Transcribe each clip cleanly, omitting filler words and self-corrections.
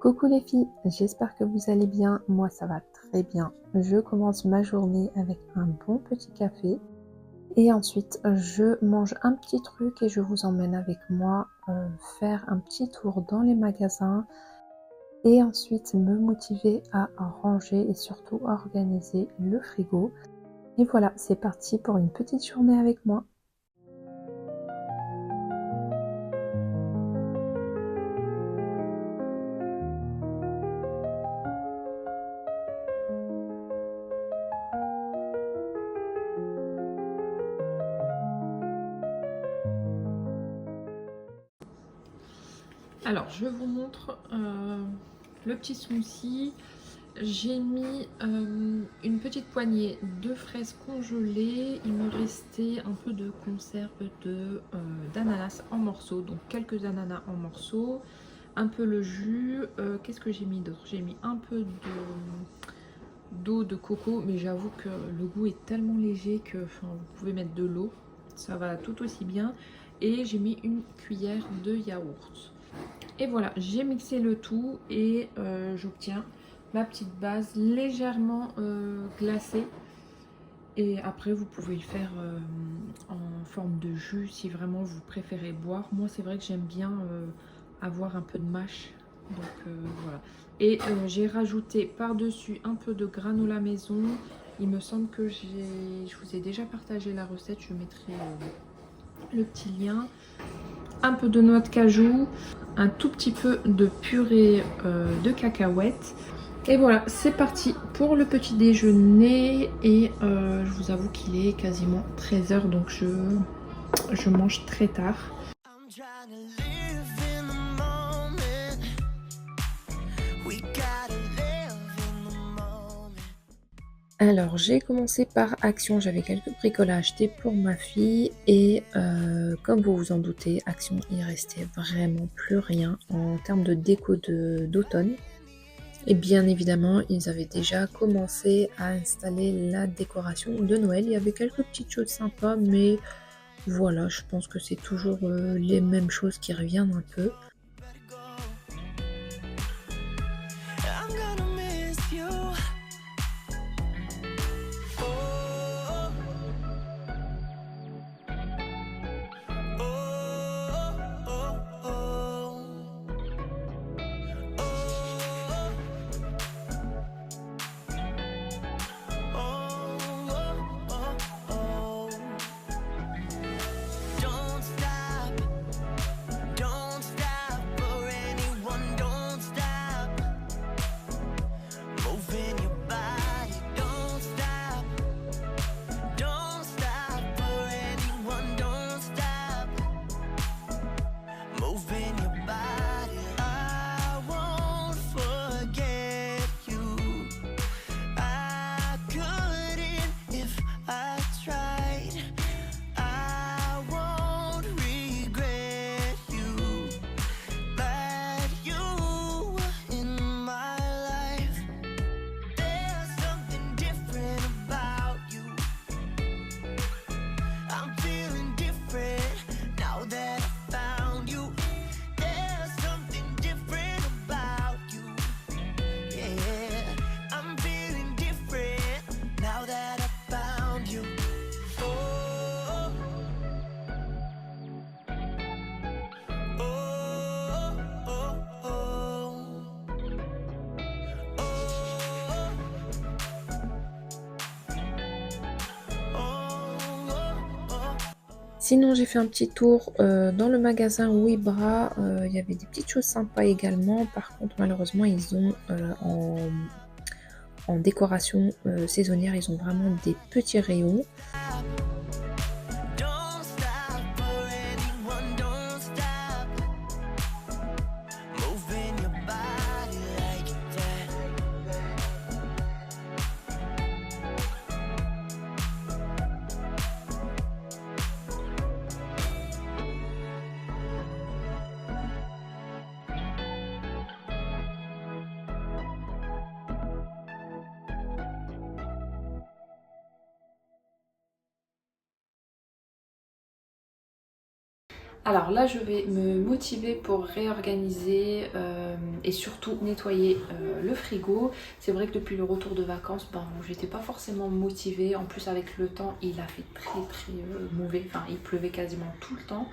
Coucou les filles, j'espère que vous allez bien. Moi ça va très bien. Je commence ma journée avec un bon petit café et ensuite je mange un petit truc et je vous emmène avec moi faire un petit tour dans les magasins et ensuite me motiver à ranger et surtout organiser le frigo. Et voilà, c'est parti pour une petite journée avec moi. Alors, je vous montre le petit smoothie. J'ai mis une petite poignée de fraises congelées. Il me restait un peu de conserve d'ananas en morceaux. Donc, quelques ananas en morceaux. Un peu le jus. Qu'est-ce que j'ai mis d'autre? J'ai mis un peu d'eau de coco. Mais j'avoue que le goût est tellement léger que vous pouvez mettre de l'eau. Ça va tout aussi bien. Et j'ai mis une cuillère de yaourt. Et voilà, j'ai mixé le tout et j'obtiens ma petite base légèrement glacée. Et après, vous pouvez le faire en forme de jus si vraiment vous préférez boire. Moi, c'est vrai que j'aime bien avoir un peu de mâche. Donc voilà. Et j'ai rajouté par-dessus un peu de granola maison. Il me semble que je vous ai déjà partagé la recette. Je mettrai le petit lien. Un peu de noix de cajou, un tout petit peu de purée de cacahuètes. Et voilà, c'est parti pour le petit déjeuner. Et je vous avoue qu'il est quasiment 13 h, donc je mange très tard. Alors j'ai commencé par Action, j'avais quelques bricoles à acheter pour ma fille et comme vous vous en doutez, Action il restait vraiment plus rien en termes de déco d'automne. Et bien évidemment ils avaient déjà commencé à installer la décoration de Noël. Il y avait quelques petites choses sympas mais voilà, je pense que c'est toujours les mêmes choses qui reviennent un peu. Sinon j'ai fait un petit tour dans le magasin Webra, il y avait des petites choses sympas également. Par contre malheureusement ils ont en décoration saisonnière, ils ont vraiment des petits rayons. Alors là, je vais me motiver pour réorganiser et surtout nettoyer le frigo. C'est vrai que depuis le retour de vacances, j'étais pas forcément motivée. En plus, avec le temps, il a fait très mauvais. Enfin, il pleuvait quasiment tout le temps.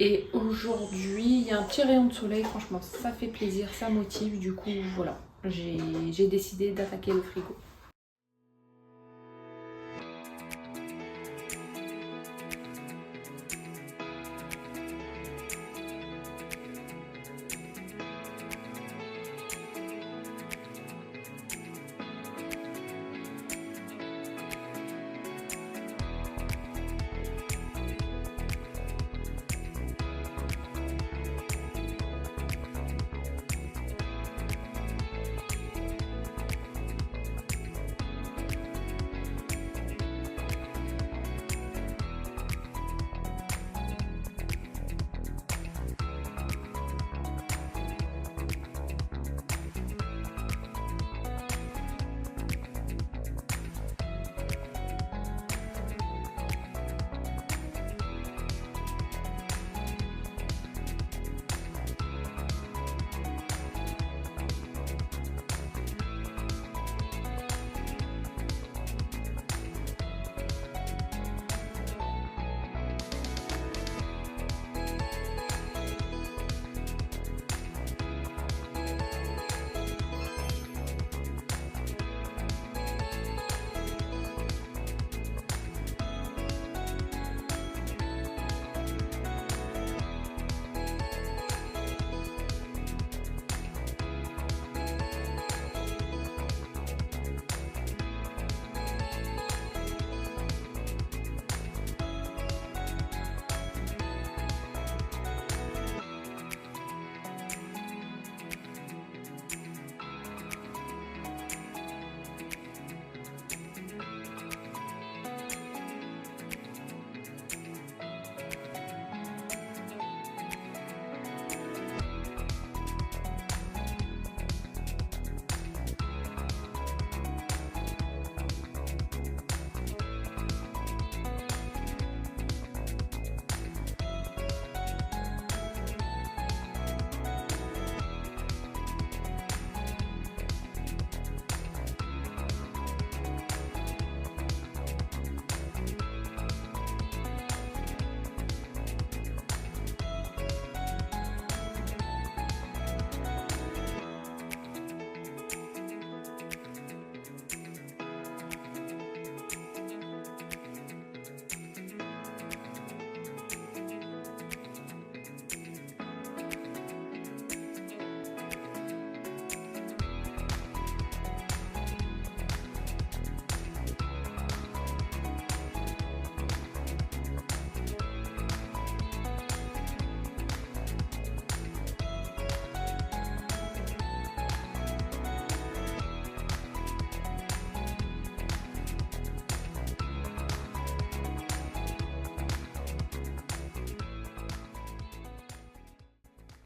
Et aujourd'hui, il y a un petit rayon de soleil. Franchement, ça fait plaisir, ça motive. Du coup, voilà, j'ai décidé d'attaquer le frigo.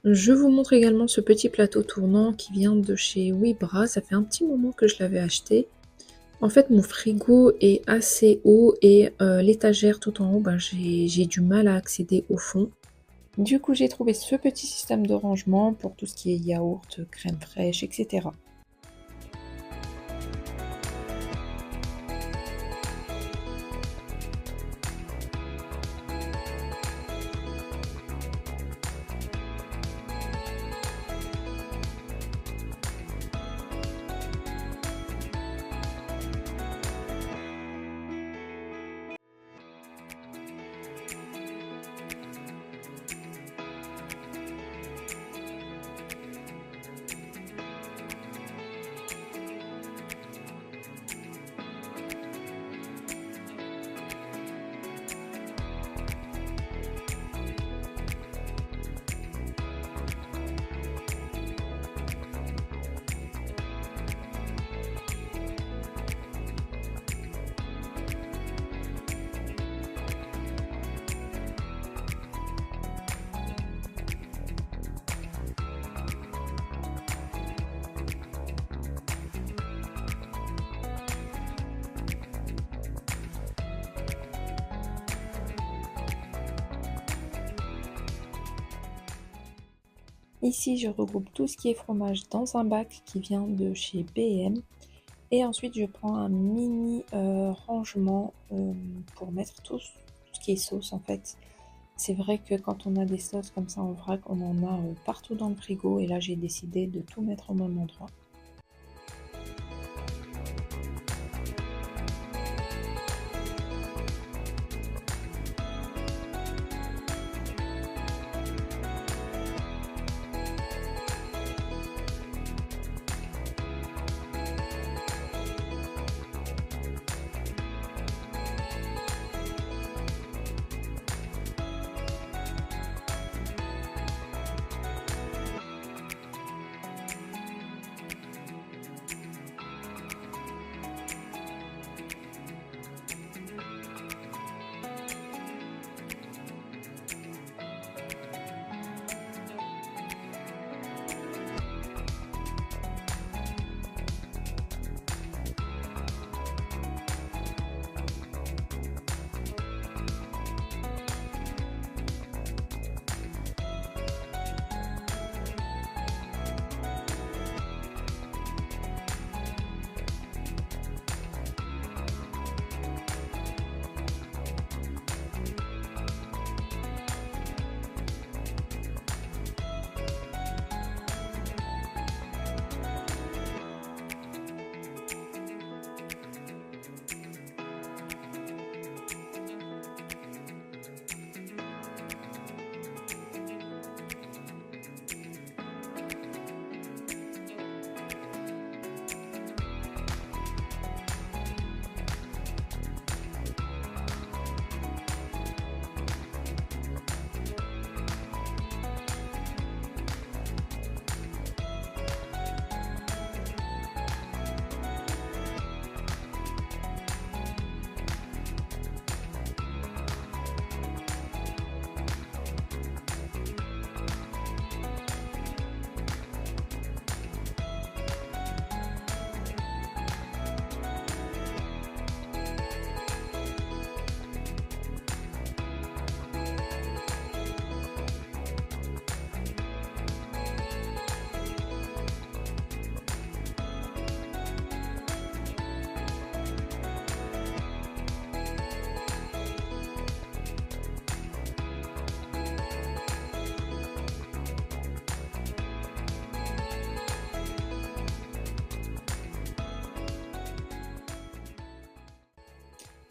Je vous montre également ce petit plateau tournant qui vient de chez Webra. Ça fait un petit moment que je l'avais acheté. En fait, mon frigo est assez haut et l'étagère tout en haut, j'ai du mal à accéder au fond. Du coup, j'ai trouvé ce petit système de rangement pour tout ce qui est yaourt, crème fraîche, etc. Ici, je regroupe tout ce qui est fromage dans un bac qui vient de chez B&M. Et ensuite, je prends un mini rangement pour mettre tout ce qui est sauce en fait. C'est vrai que quand on a des sauces comme ça en vrac, on en a partout dans le frigo. Et là, j'ai décidé de tout mettre au même endroit.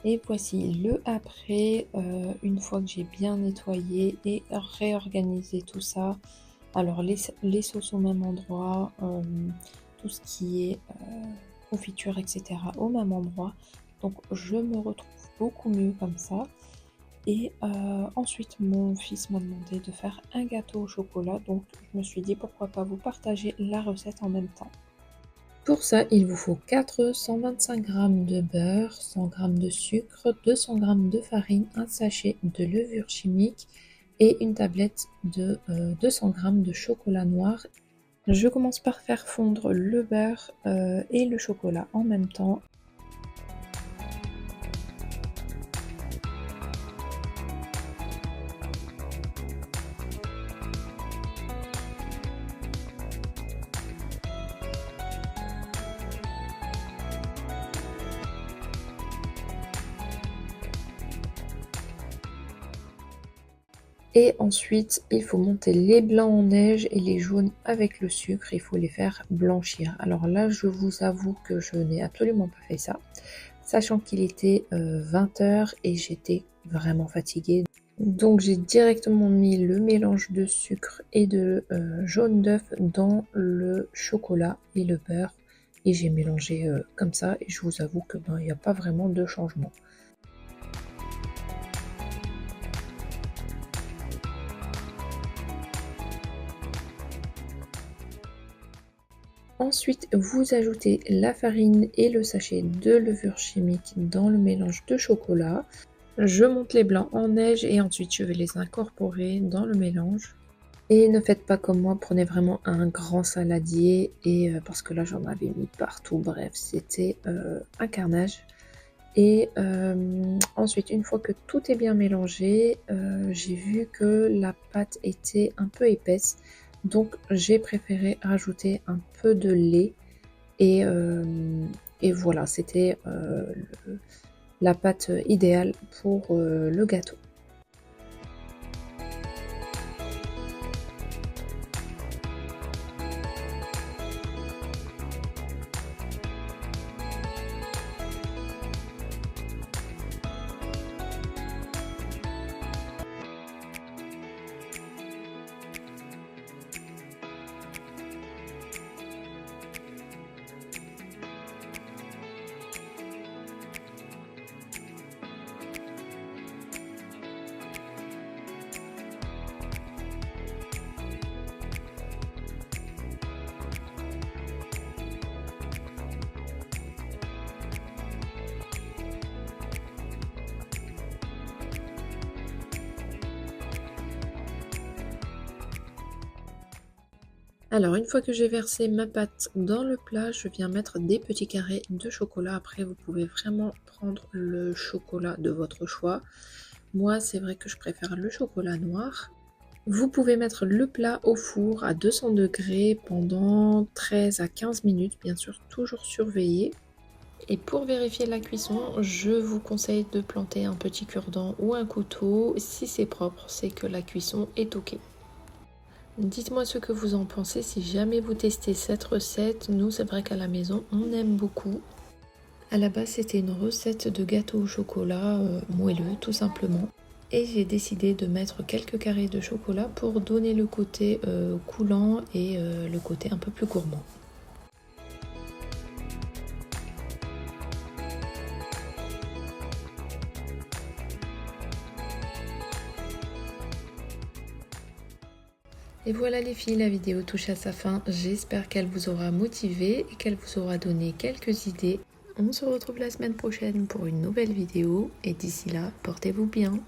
Et voici le après, une fois que j'ai bien nettoyé et réorganisé tout ça. Alors les sauces au même endroit, tout ce qui est confiture, etc. au même endroit. Donc je me retrouve beaucoup mieux comme ça. Et ensuite mon fils m'a demandé de faire un gâteau au chocolat. Donc je me suis dit pourquoi pas vous partager la recette en même temps. Pour ça, il vous faut 425 g de beurre, 100 g de sucre, 200 g de farine, un sachet de levure chimique et une tablette de 200 g de chocolat noir. Je commence par faire fondre le beurre et le chocolat en même temps. Et ensuite, il faut monter les blancs en neige et les jaunes avec le sucre. Il faut les faire blanchir. Alors là, je vous avoue que je n'ai absolument pas fait ça, sachant qu'il était 20 h et j'étais vraiment fatiguée. Donc j'ai directement mis le mélange de sucre et de jaune d'œuf dans le chocolat et le beurre. Et j'ai mélangé comme ça et je vous avoue que il n'y a pas vraiment de changement. Ensuite, vous ajoutez la farine et le sachet de levure chimique dans le mélange de chocolat. Je monte les blancs en neige et ensuite je vais les incorporer dans le mélange. Et ne faites pas comme moi, prenez vraiment un grand saladier et parce que là j'en avais mis partout, bref, c'était un carnage. Et ensuite, une fois que tout est bien mélangé, j'ai vu que la pâte était un peu épaisse. Donc j'ai préféré rajouter un peu de lait et voilà, c'était la pâte idéale pour le gâteau. Alors une fois que j'ai versé ma pâte dans le plat, je viens mettre des petits carrés de chocolat. Après, vous pouvez vraiment prendre le chocolat de votre choix. Moi, c'est vrai que je préfère le chocolat noir. Vous pouvez mettre le plat au four à 200 degrés pendant 13 à 15 minutes, bien sûr, toujours surveillé. Et pour vérifier la cuisson, je vous conseille de planter un petit cure-dent ou un couteau. Si c'est propre, c'est que la cuisson est ok. Dites-moi ce que vous en pensez si jamais vous testez cette recette. Nous, c'est vrai qu'à la maison, on aime beaucoup. À la base, c'était une recette de gâteau au chocolat moelleux, tout simplement. Et j'ai décidé de mettre quelques carrés de chocolat pour donner le côté coulant et le côté un peu plus gourmand. Et voilà les filles, la vidéo touche à sa fin. J'espère qu'elle vous aura motivé et qu'elle vous aura donné quelques idées. On se retrouve la semaine prochaine pour une nouvelle vidéo et d'ici là, portez-vous bien.